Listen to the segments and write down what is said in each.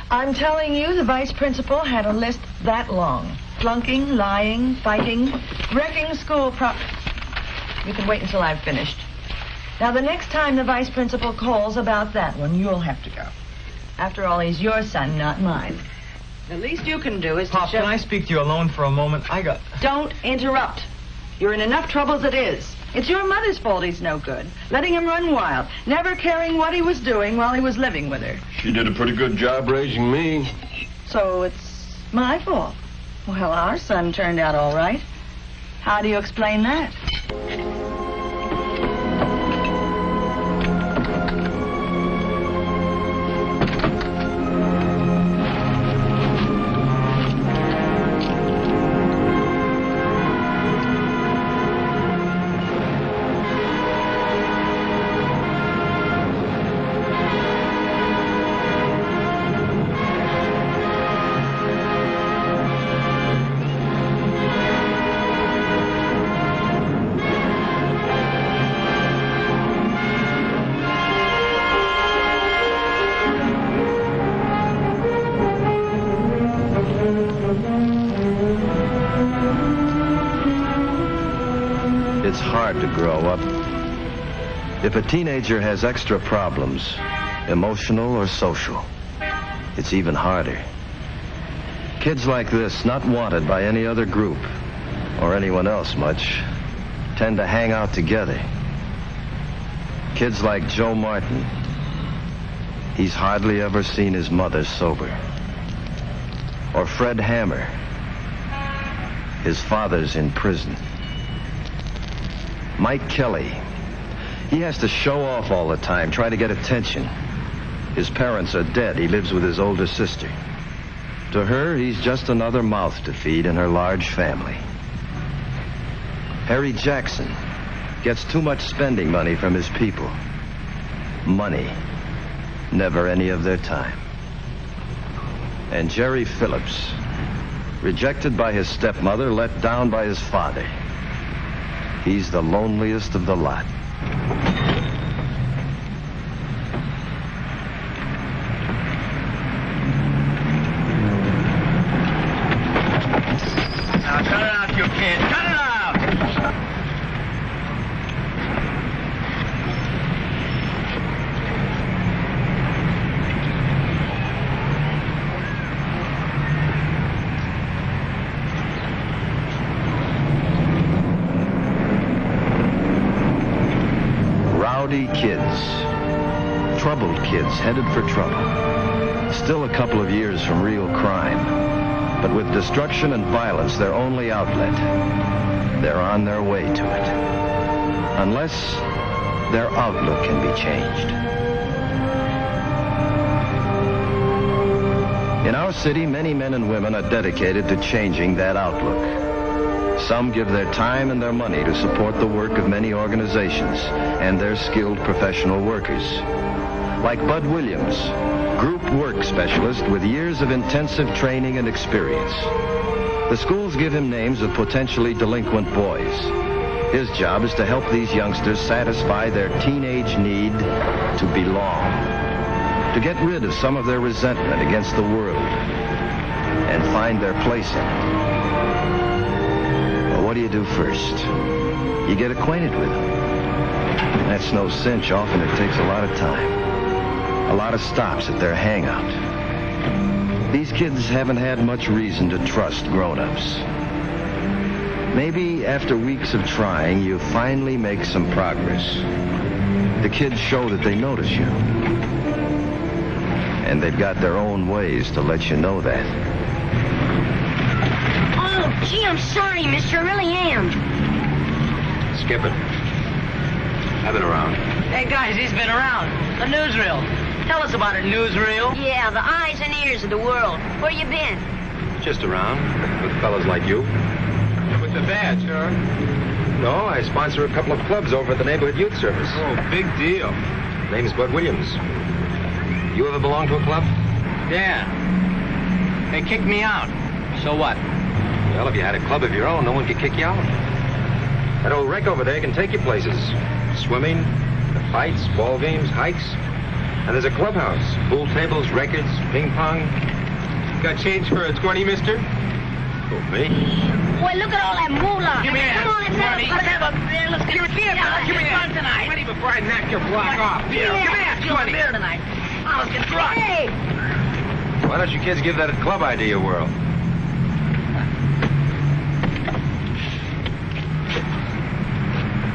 I'm telling you, the vice principal had a list that long. Flunking, lying, fighting, wrecking school You can wait until I've finished. Now, the next time the vice principal calls about that one, you'll have to go. After all, he's your son, not mine. The least you can do is Pop, to can I speak to you alone for a moment? Don't interrupt. You're in enough trouble as it is. It's your mother's fault he's no good. Letting him run wild, never caring what he was doing while he was living with her. She did a pretty good job raising me. So it's my fault. Well, our son turned out all right. How do you explain that? It's hard to grow up. If a teenager has extra problems, emotional or social, it's even harder. Kids like this, not wanted by any other group, or anyone else much, tend to hang out together. Kids like Joe Martin, he's hardly ever seen his mother sober. Or Fred Hammer, his father's in prison. Mike Kelly, he has to show off all the time, try to get attention. His parents are dead. He lives with his older sister. To her, he's just another mouth to feed in her large family. Harry Jackson gets too much spending money from his people. Money, never any of their time. And Jerry Phillips, rejected by his stepmother, let down by his father. He's the loneliest of the lot. Now, cut it out, you kid. Cut it out! Rowdy kids, troubled kids headed for trouble. Still a couple of years from real crime, but with destruction and violence their only outlet, they're on their way to it. Unless their outlook can be changed. In our city, many men and women are dedicated to changing that outlook. Some give their time and their money to support the work of many organizations and their skilled professional workers. Like Bud Williams, group work specialist with years of intensive training and experience. The schools give him names of potentially delinquent boys. His job is to help these youngsters satisfy their teenage need to belong, to get rid of some of their resentment against the world and find their place in it. What do you do first? You get acquainted with them. That's no cinch. Often it takes a lot of time. A lot of stops at their hangout. These kids haven't had much reason to trust grown-ups. Maybe after weeks of trying, you finally make some progress. The kids show that they notice you. And they've got their own ways to let you know that. Oh, gee, I'm sorry, mister. I really am. Skip it. I've been around. Hey, guys, he's been around. The newsreel. Tell us about it, newsreel. Yeah, the eyes and ears of the world. Where you been? Just around, with fellas like you. With the badge, huh? No, I sponsor a couple of clubs over at the Neighborhood Youth Service. Oh, big deal. Name's Bud Williams. You ever belong to a club? Yeah. They kicked me out. So what? Well, if you had a club of your own, no one could kick you out. That old wreck over there can take you places. Swimming, the fights, ball games, hikes. And there's a clubhouse. Pool tables, records, ping pong. Got change for a 20, mister? Oh, me? Boy, look at all that moolah. Give me that. Come on, let's have a beer. Let's get fun tonight. Ready before I knock your block off. Give me that 20. beer tonight. Oh, let's get drunk. Hey! Why don't you kids give that club idea a whirl?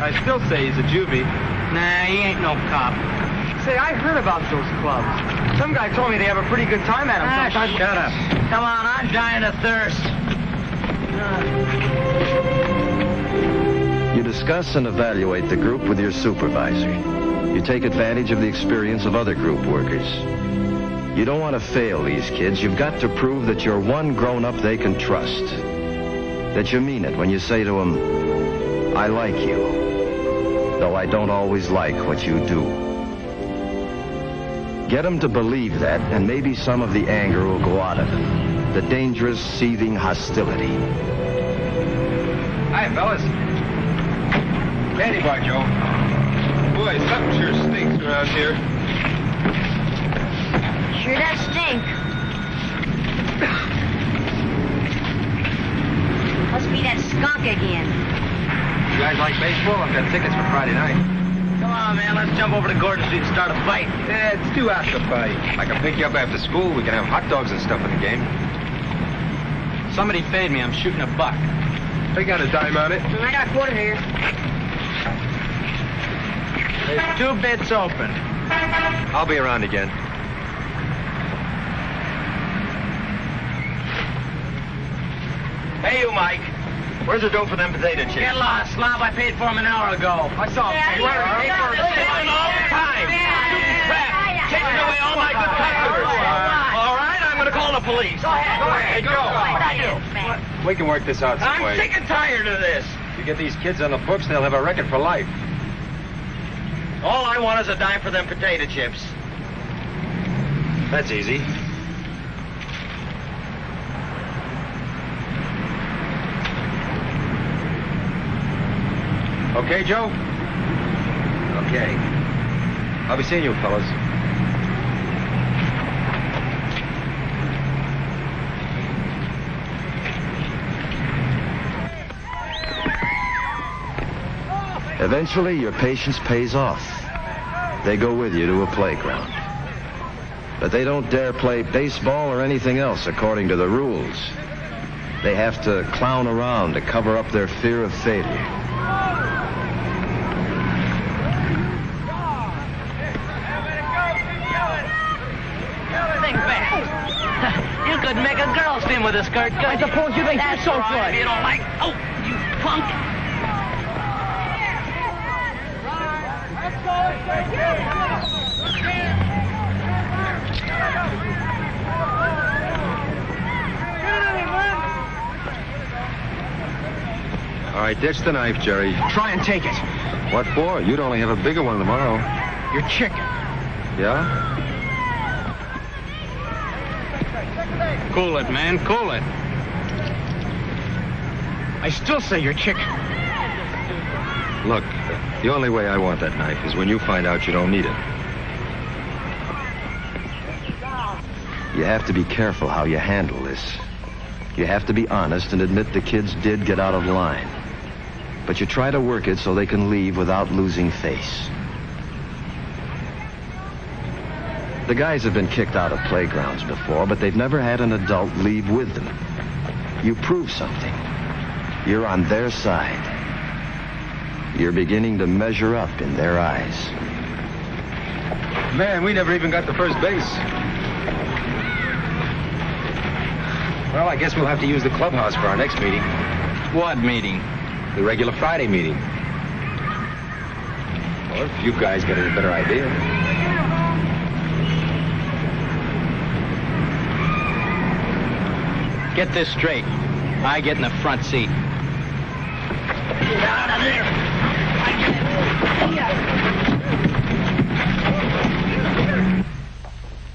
I still say he's a juvie. Nah, he ain't no cop. Say, I heard about those clubs. Some guy told me they have a pretty good time at them sometimes. Shut up. Come on, I'm dying of thirst. You discuss and evaluate the group with your supervisor. You take advantage of the experience of other group workers. You don't want to fail these kids. You've got to prove that you're one grown-up they can trust. That you mean it when you say to them, I like you, though I don't always like what you do. Get them to believe that, and maybe some of the anger will go out of them. The dangerous, seething hostility. Hi, fellas. Candy bar, Joe. Boy, something sure stinks around here. Sure does stink. Must be that skunk again. You guys like baseball? I've got tickets for Friday night. Come on, man, let's jump over to Gordon Street and start a fight. Yeah, it's too hot to fight. I can pick you up after school. We can have hot dogs and stuff in the game. Somebody fade me, I'm shooting a buck. They got a dime on it. I got a quarter here. There's 2 bits open. I'll be around again. Hey, you, Mike. Where's the dough for them potato chips? Get lost, slob. I paid for him an hour ago. I saw him. You weren't paid for him all the time. Stupid crap. Taking away all my good customers. All right, I'm going to call the police. Go ahead. Go. What'd I do, man? We can work this out some I'm way. sick and tired of this. You get these kids on the books, they'll have a record for life. All I want is a dime for them potato chips. That's easy. Okay, Joe? Okay. I'll be seeing you, fellas. Eventually, your patience pays off. They go with you to a playground. But they don't dare play baseball or anything else according to the rules. They have to clown around to cover up their fear of failure. Think back. You could make a girl spin with a skirt, couldn't I suppose you think That's so, right, Clarke. if you don't like... Oh, you punk. All right, ditch the knife, Jerry. Try and take it. What for? You'd only have a bigger one tomorrow. You're chicken. Yeah? Cool it, man, cool it. I still say you're chicken. Look, the only way I want that knife is when you find out you don't need it. You have to be careful how you handle this. You have to be honest and admit the kids did get out of line. But you try to work it so they can leave without losing face. The guys have been kicked out of playgrounds before, but they've never had an adult leave with them. You prove something. You're on their side. You're beginning to measure up in their eyes. Man, we never even got to first base. Well, I guess we'll have to use the clubhouse for our next meeting. What meeting? The regular Friday meeting. Or if you guys got any better idea. Get this straight. I get in the front seat. Get out of there!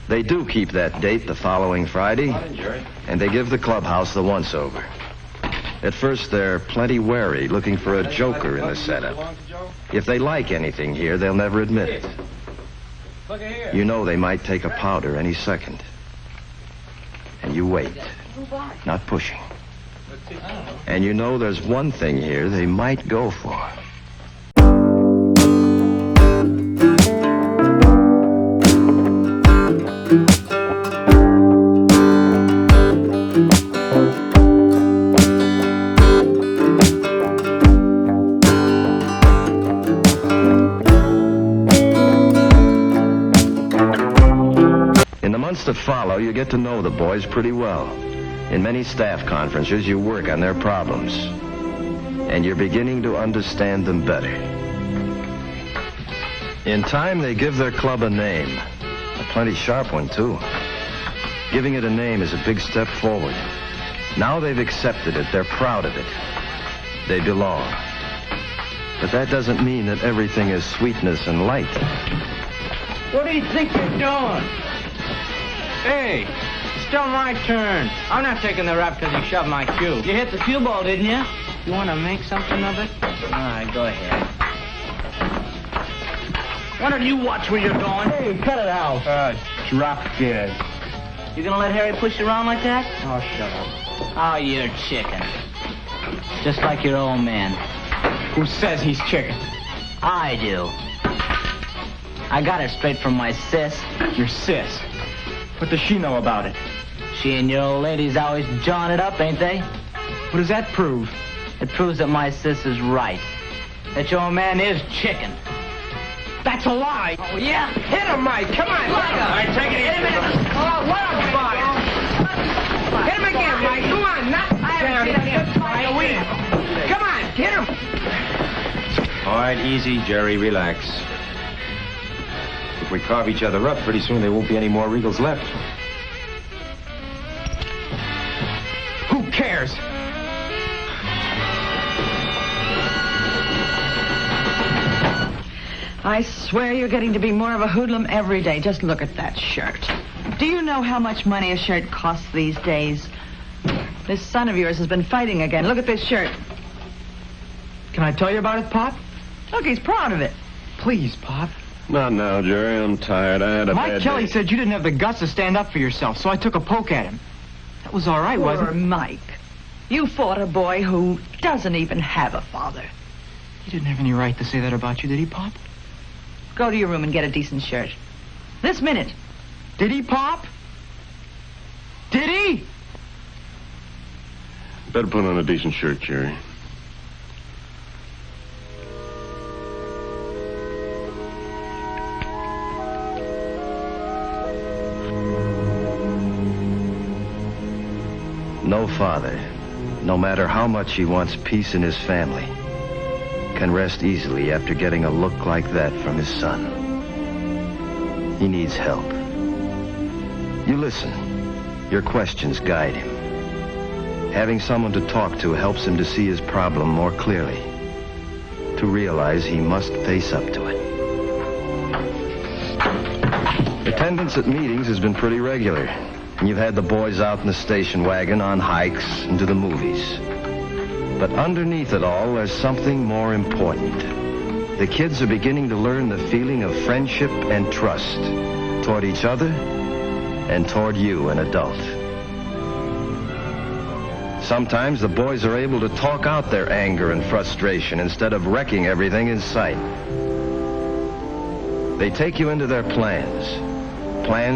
They do keep that date the following Friday, and they give the clubhouse the once-over. At first, they're plenty wary, looking for a joker in the setup. If they like anything here, they'll never admit it. Look at here. You know they might take a powder any second. And you wait, not pushing. And you know there's one thing here they might go for. In the months that follow, you get to know the boys pretty well. In many staff conferences, you work on their problems. And you're beginning to understand them better. In time, they give their club a name. A plenty sharp one, too. Giving it a name is a big step forward. Now they've accepted it. They're proud of it. They belong. But that doesn't mean that everything is sweetness and light. What do you think you're doing? Hey, it's still my turn. I'm not taking the rap because you shoved my cue. You hit the cue ball, didn't you? You want to make something of it? All right, go ahead. Why don't you watch where you're going? Hey, cut it out. Drop dead. You gonna let Harry push you around like that? Oh, shut up. Oh, you're chicken. Just like your old man. Who says he's chicken? I do. I got it straight from my sis. Your sis. What does she know about it? She and your old lady's always jawing it up, ain't they? What does that prove? It proves that my sis is right. That your old man is chicken. That's a lie. Oh, yeah? Hit him, Mike. Come on. All right, take it easy. Oh, what a fight. Hit him again, Mike. Come on. Knock down. Come on, hit him. All right, easy, Jerry, relax. If we carve each other up, pretty soon there won't be any more Regals left. Who cares? I swear you're getting to be more of a hoodlum every day. Just look at that shirt. Do you know how much money a shirt costs these days? This son of yours has been fighting again. Look at this shirt. Can I tell you about it, Pop? Look, he's proud of it. Please, Pop. Not now, Jerry. I'm tired. I had a Mike bad Kelly day. said you didn't have the guts to stand up for yourself, so I took a poke at him. That was all right, wasn't Poor it? Mike. You fought a boy who doesn't even have a father. He didn't have any right to say that about you, did he, Pop? Go to your room and get a decent shirt. This minute. Did he, Pop? Did he? Better put on a decent shirt, Jerry. No father, no matter how much he wants peace in his family, can rest easily after getting a look like that from his son. He needs help. You listen. Your questions guide him. Having someone to talk to helps him to see his problem more clearly, to realize he must face up to it. Attendance at meetings has been pretty regular, and you've had the boys out in the station wagon on hikes and to the movies. But underneath it all, there's something more important. The kids are beginning to learn the feeling of friendship and trust toward each other and toward you, an adult. Sometimes the boys are able to talk out their anger and frustration instead of wrecking everything in sight. They take you into their plans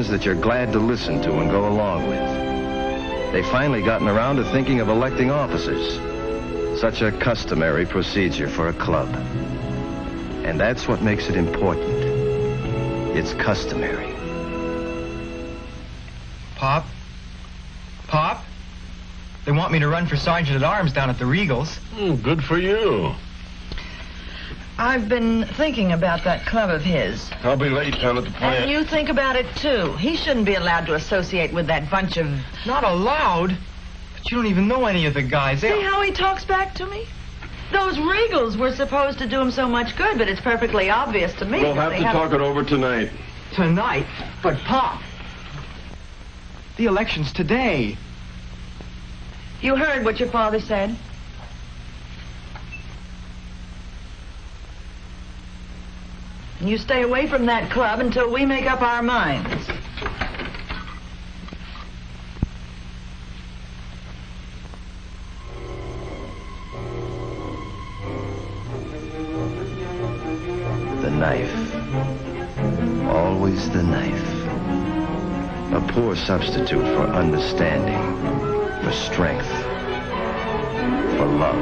that you're glad to listen to and go along with. They've finally gotten around to thinking of electing officers, such a customary procedure for a club. And that's what makes it important. It's customary. Pop? Pop? They want me to run for Sergeant-at-Arms down at the Regals. Good for you. I've been thinking about that club of his. I'll be late down at the plant. And you think about it, too. He shouldn't be allowed to associate with that bunch of... Not allowed? But you don't even know any of the guys. See how he talks back to me? Those Regals were supposed to do him so much good, but it's perfectly obvious to me. We'll that have they to talk it over tonight. Tonight? But, Pop, the election's today. You heard what your father said? And you stay away from that club until we make up our minds. The knife. Always the knife. A poor substitute for understanding, for strength, for love.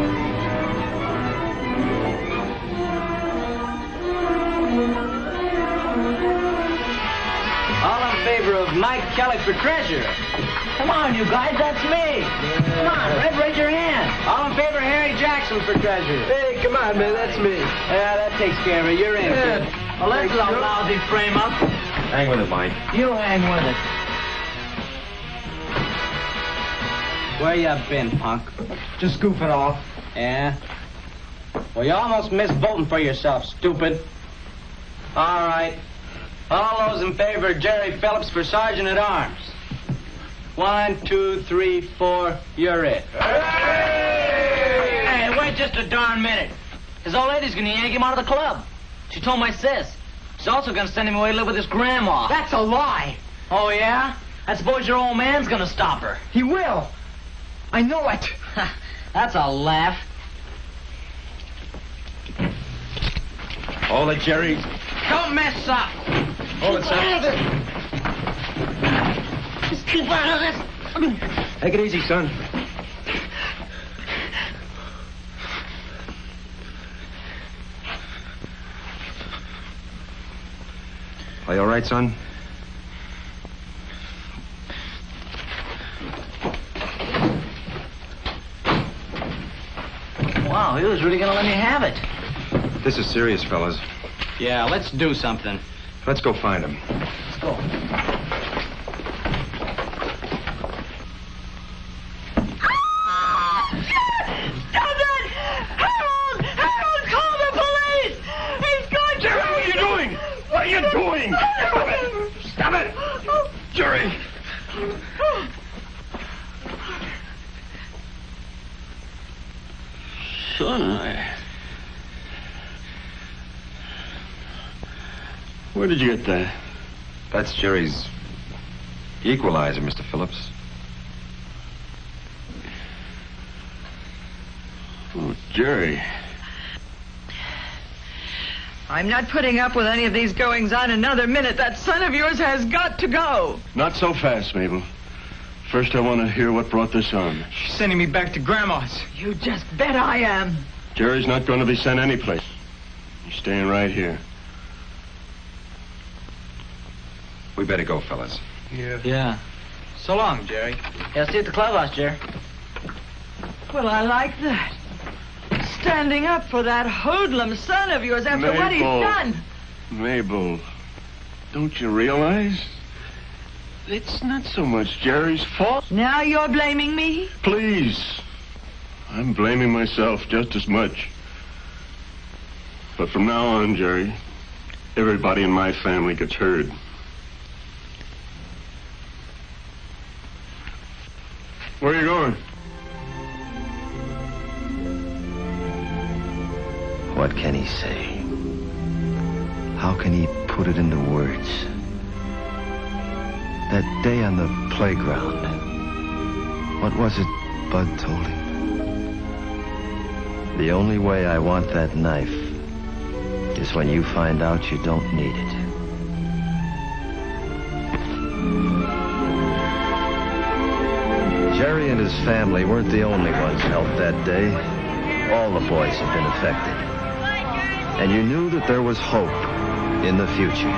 All in favor of Mike Kelly for treasurer. Come on, you guys, that's me. Come on, Red, raise your hand. All in favor of Harry Jackson for treasurer. Hey, come on, man, that's me. Yeah, that takes care of it. You're in. Yeah. kid. Well, that's a lousy frame-up. Hang with it, Mike. You hang with it. Where you been, punk? Just goofing off. Yeah? Well, you almost missed voting for yourself, stupid. All right. All those in favor of Jerry Phillips for sergeant at arms. 1, 2, 3, 4. You're it. Hey, wait just a darn minute. His old lady's gonna yank him out of the club. She told my sis. She's also gonna send him away to live with his grandma. That's a lie. Oh, yeah? I suppose your old man's gonna stop her. He will. I know it. That's a laugh. Hold it, Jerry. Don't mess up. Hold it, son. Just keep out of this. Take it easy, son. Are you all right, son? Wow, he was really gonna let me have it. This is serious, fellas. Yeah, let's do something. Let's go find him. Let's go. Stop it! Harold! Harold, call the police! He's going to... Jerry, what are you doing? What are you doing? Stop it! Stop it! Jerry! Son, where did you get that? That's Jerry's equalizer, Mr. Phillips. Oh, Jerry. I'm not putting up with any of these goings-on another minute. That son of yours has got to go. Not so fast, Mabel. First, I want to hear what brought this on. She's sending me back to Grandma's. You just bet I am. Jerry's not going to be sent anyplace. He's staying right here. We better go, fellas. Yeah. So long, Jerry. Yeah, see you at the clubhouse, Jerry. Well, I like that. Standing up for that hoodlum son of yours after what he's Mabel. done. Mabel, don't you realize? It's not so much Jerry's fault. Now you're blaming me? Please. I'm blaming myself just as much. But from now on, Jerry, everybody in my family gets heard. Where are you going? What can he say? How can he put it into words? That day on the playground. What was it Bud told him? The only way I want that knife is when you find out you don't need it. Jerry and his family weren't the only ones helped that day. All the boys had been affected. And you knew that there was hope in the future.